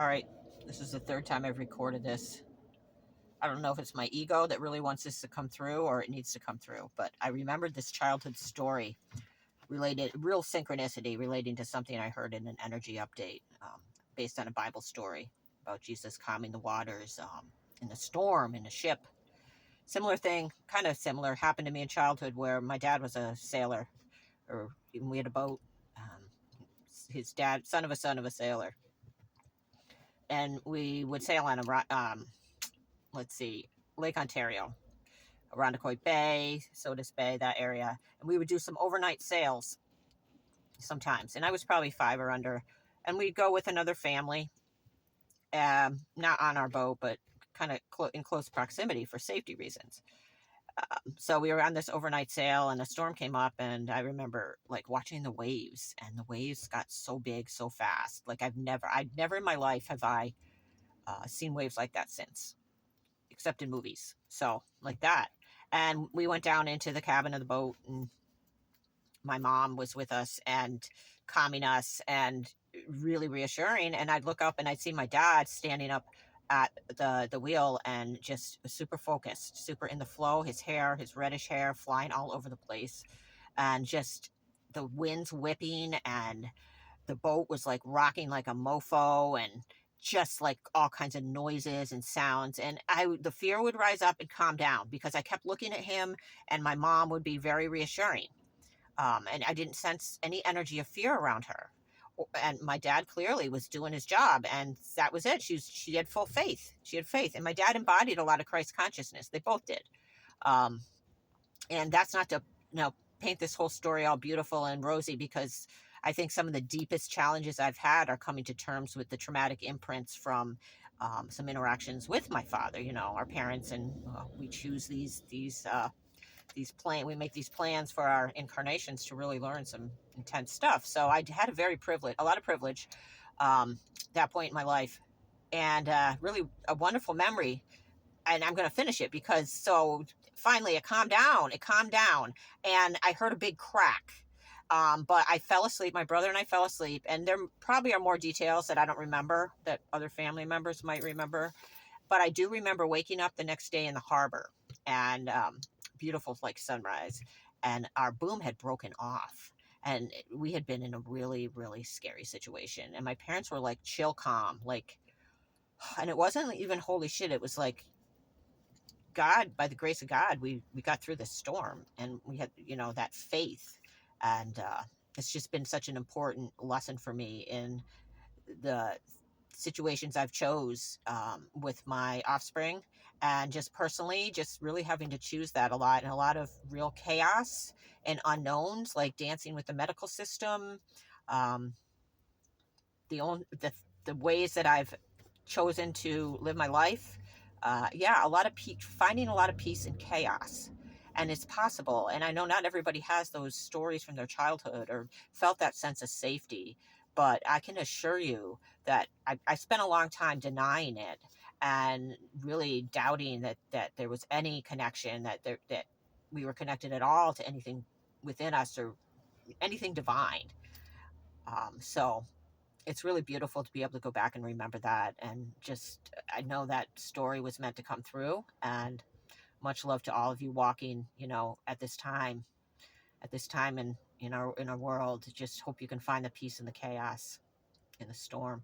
All right, this is the third time I've recorded this. I don't know if it's my ego that really wants this to come through or it needs to come through, but I remembered this childhood story related, real synchronicity relating to something I heard in an energy update based on a Bible story about Jesus calming the waters in a storm in a ship. Similar thing, kind of similar, happened to me in childhood where my dad was a sailor, or we had a boat. Um, his dad, son of a sailor, and we would sail on let's see, Lake Ontario, Irondequoit Bay, Sodus Bay, that area. And we would do some overnight sails sometimes. And I was probably 5 or under. And we'd go with another family, not on our boat, but kind of in close proximity for safety reasons. So we were on this overnight sail and a storm came up, and I remember like watching the waves, and the waves got so big so fast. Like I'd never in my life have I seen waves like that since, except in movies. So like that. And we went down into the cabin of the boat, and my mom was with us and calming us and really reassuring. And I'd look up and I'd see my dad standing up at the wheel and just super focused, super in the flow, his reddish hair flying all over the place, and just the winds whipping, and the boat was like rocking like a mofo, and just like all kinds of noises and sounds. And the fear would rise up and calm down because I kept looking at him, and my mom would be very reassuring. And I didn't sense any energy of fear around her. And my dad clearly was doing his job, and that was it. She had full faith. She had faith, and my dad embodied a lot of Christ consciousness. They both did. Um, and that's not to paint this whole story all beautiful and rosy, because I think some of the deepest challenges I've had are coming to terms with the traumatic imprints from some interactions with my father. Our parents, and we choose we make these plans for our incarnations to really learn some intense stuff. So I had a lot of privilege, that point in my life, and really a wonderful memory. And I'm going to finish it because so finally it calmed down. And I heard a big crack. But I fell asleep. My brother and I fell asleep, and there probably are more details that I don't remember that other family members might remember. But I do remember waking up the next day in the harbor, and beautiful like sunrise, and our boom had broken off, and we had been in a really, really scary situation. And my parents were like chill, calm, like, and it wasn't even holy shit. It was like, God, by the grace of God, we got through this storm, and we had, that faith. And it's just been such an important lesson for me in the situations I've chose with my offspring, and just personally, just really having to choose that a lot, and a lot of real chaos and unknowns, like dancing with the medical system, um, the ways that I've chosen to live my life. Yeah, a lot of finding a lot of peace in chaos. And it's possible. And I know not everybody has those stories from their childhood or felt that sense of safety, but I can assure you that I spent a long time denying it and really doubting that there was any connection, that we were connected at all to anything within us or anything divine. So it's really beautiful to be able to go back and remember that. And just, I know that story was meant to come through. And much love to all of you walking, at this time in our world. Just hope you can find the peace in the chaos, in the storm.